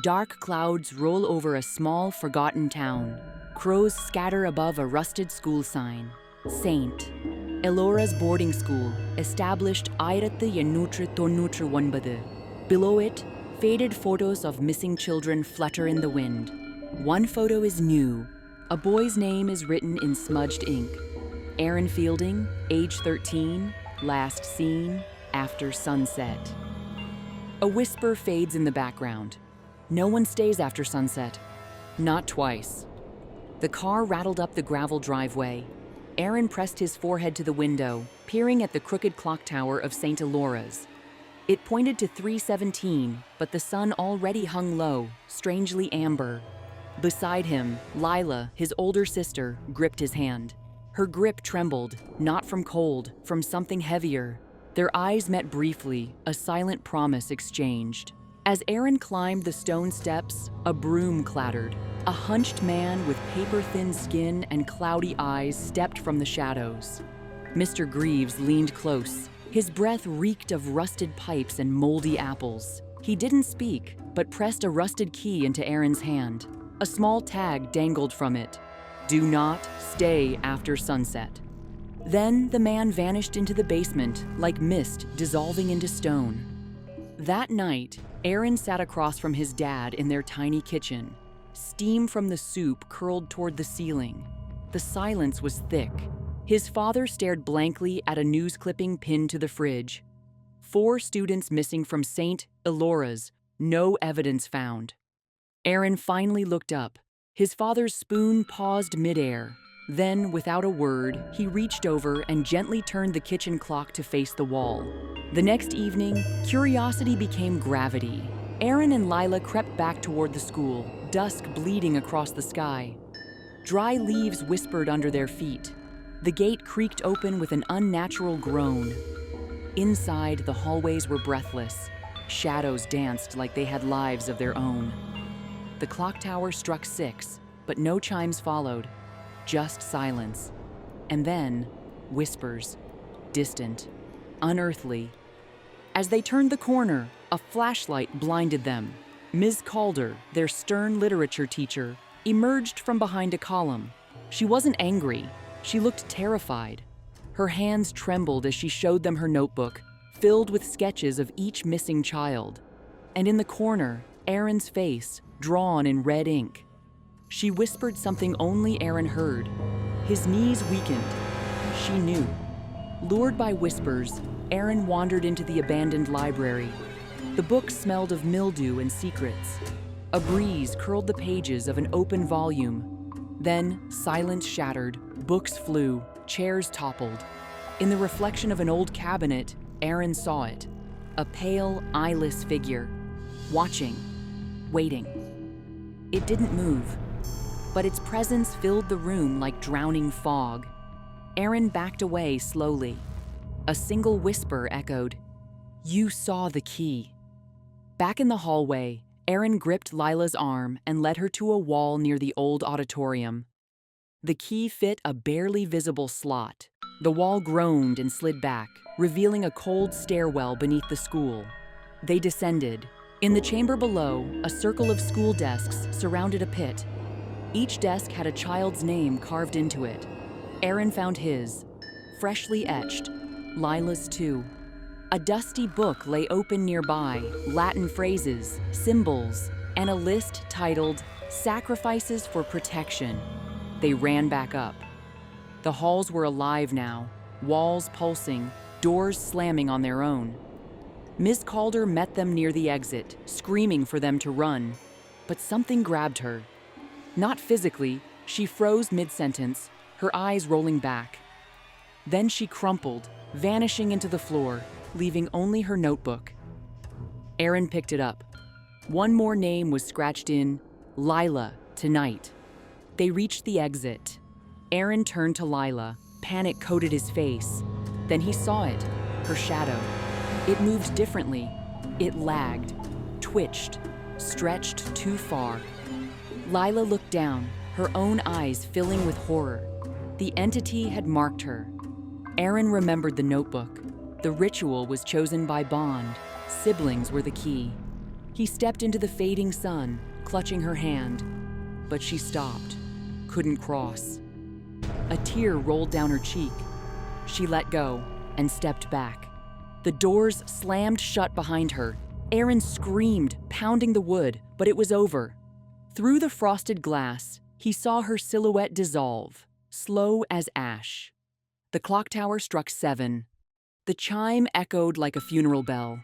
Dark clouds roll over a small, forgotten town. Crows scatter above a rusted school sign. Saint. Elora's boarding school, established 1899. Below it, faded photos of missing children flutter in the wind. One photo is new. A boy's name is written in smudged ink. Aaron Fielding, age 13, last seen after sunset. A whisper fades in the background. No one stays after sunset. Not twice. The car rattled up the gravel driveway. Aaron pressed his forehead to the window, peering at the crooked clock tower of St. Elora's. It pointed to 3:17, but the sun already hung low, strangely amber. Beside him, Lila, his older sister, gripped his hand. Her grip trembled, not from cold, from something heavier. Their eyes met briefly, a silent promise exchanged. As Aaron climbed the stone steps, a broom clattered. A hunched man with paper-thin skin and cloudy eyes stepped from the shadows. Mr. Greaves leaned close. His breath reeked of rusted pipes and moldy apples. He didn't speak, but pressed a rusted key into Aaron's hand. A small tag dangled from it. Do not stay after sunset. Then the man vanished into the basement like mist dissolving into stone. That night, Aaron sat across from his dad in their tiny kitchen. Steam from the soup curled toward the ceiling. The silence was thick. His father stared blankly at a news clipping pinned to the fridge. 4 students missing from St. Elora's, no evidence found. Aaron finally looked up. His father's spoon paused midair. Then, without a word, he reached over and gently turned the kitchen clock to face the wall. The next evening, curiosity became gravity. Aaron and Lila crept back toward the school, dusk bleeding across the sky. Dry leaves whispered under their feet. The gate creaked open with an unnatural groan. Inside, the hallways were breathless. Shadows danced like they had lives of their own. The clock tower struck 6, but no chimes followed. Just silence. And then, whispers. Distant. Unearthly. As they turned the corner, a flashlight blinded them. Ms. Calder, their stern literature teacher, emerged from behind a column. She wasn't angry. She looked terrified. Her hands trembled as she showed them her notebook, filled with sketches of each missing child. And in the corner, Aaron's face, drawn in red ink. She whispered something only Aaron heard. His knees weakened. She knew. Lured by whispers, Aaron wandered into the abandoned library. The book smelled of mildew and secrets. A breeze curled the pages of an open volume. Then, silence shattered, books flew, chairs toppled. In the reflection of an old cabinet, Aaron saw it. A pale, eyeless figure. Watching. Waiting. It didn't move. But its presence filled the room like drowning fog. Aaron backed away slowly. A single whisper echoed, "You saw the key." Back in the hallway, Aaron gripped Lila's arm and led her to a wall near the old auditorium. The key fit a barely visible slot. The wall groaned and slid back, revealing a cold stairwell beneath the school. They descended. In the chamber below, a circle of school desks surrounded a pit. Each desk had a child's name carved into it. Aaron found his, freshly etched, Lila's too. A dusty book lay open nearby, Latin phrases, symbols, and a list titled Sacrifices for Protection. They ran back up. The halls were alive now, walls pulsing, doors slamming on their own. Ms. Calder met them near the exit, screaming for them to run. But something grabbed her. Not physically, she froze mid-sentence, her eyes rolling back. Then she crumpled, vanishing into the floor, leaving only her notebook. Aaron picked it up. One more name was scratched in, Lila, tonight. They reached the exit. Aaron turned to Lila. Panic coated his face. Then he saw it, her shadow. It moved differently. It lagged, twitched, stretched too far. Lila looked down, her own eyes filling with horror. The entity had marked her. Aaron remembered the notebook. The ritual was chosen by bond. Siblings were the key. He stepped into the fading sun, clutching her hand, but she stopped, couldn't cross. A tear rolled down her cheek. She let go and stepped back. The doors slammed shut behind her. Aaron screamed, pounding the wood, but it was over. Through the frosted glass, he saw her silhouette dissolve, slow as ash. The clock tower struck 7. The chime echoed like a funeral bell.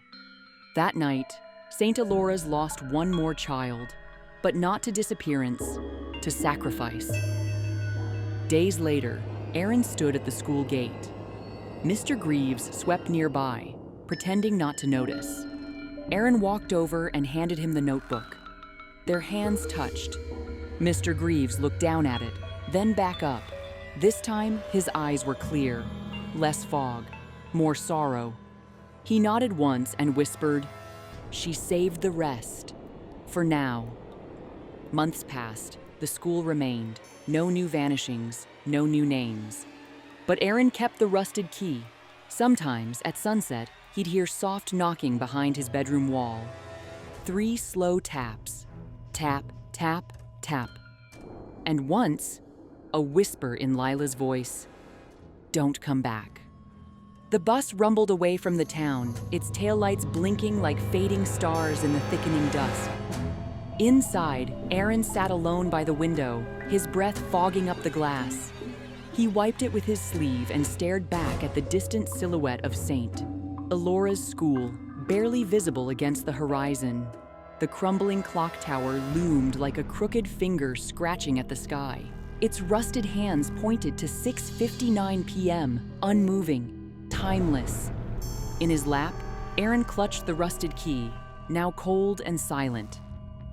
That night, St. Alora's lost one more child, but not to disappearance, to sacrifice. Days later, Aaron stood at the school gate. Mr. Greaves swept nearby, pretending not to notice. Aaron walked over and handed him the notebook. Their hands touched. Mr. Greaves looked down at it, then back up. This time, his eyes were clear. Less fog, more sorrow. He nodded once and whispered, "She saved the rest. For now." Months passed. The school remained. No new vanishings, no new names. But Aaron kept the rusted key. Sometimes, at sunset, he'd hear soft knocking behind his bedroom wall. 3 slow taps. Tap, tap, tap. And once, a whisper in Lila's voice, "Don't come back." The bus rumbled away from the town, its taillights blinking like fading stars in the thickening dusk. Inside, Aaron sat alone by the window, his breath fogging up the glass. He wiped it with his sleeve and stared back at the distant silhouette of St. Alora's school, barely visible against the horizon. The crumbling clock tower loomed like a crooked finger scratching at the sky. Its rusted hands pointed to 6:59 p.m., unmoving, timeless. In his lap, Aaron clutched the rusted key, now cold and silent.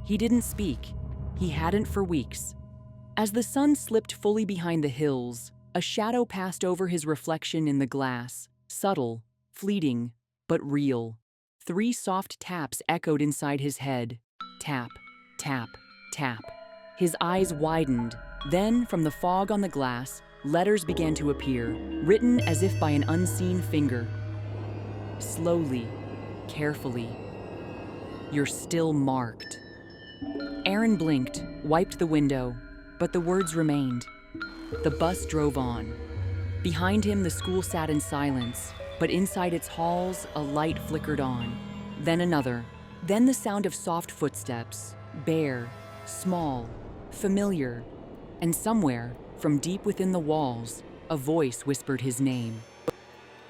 He didn't speak. He hadn't for weeks. As the sun slipped fully behind the hills, a shadow passed over his reflection in the glass, subtle, fleeting, but real. 3 soft taps echoed inside his head. Tap, tap, tap. His eyes widened. Then, from the fog on the glass, letters began to appear, written as if by an unseen finger. Slowly, carefully. "You're still marked." Aaron blinked, wiped the window, but the words remained. The bus drove on. Behind him, the school sat in silence, but inside its halls, a light flickered on. Then another. Then the sound of soft footsteps, bare, small, familiar. And somewhere, from deep within the walls, a voice whispered his name.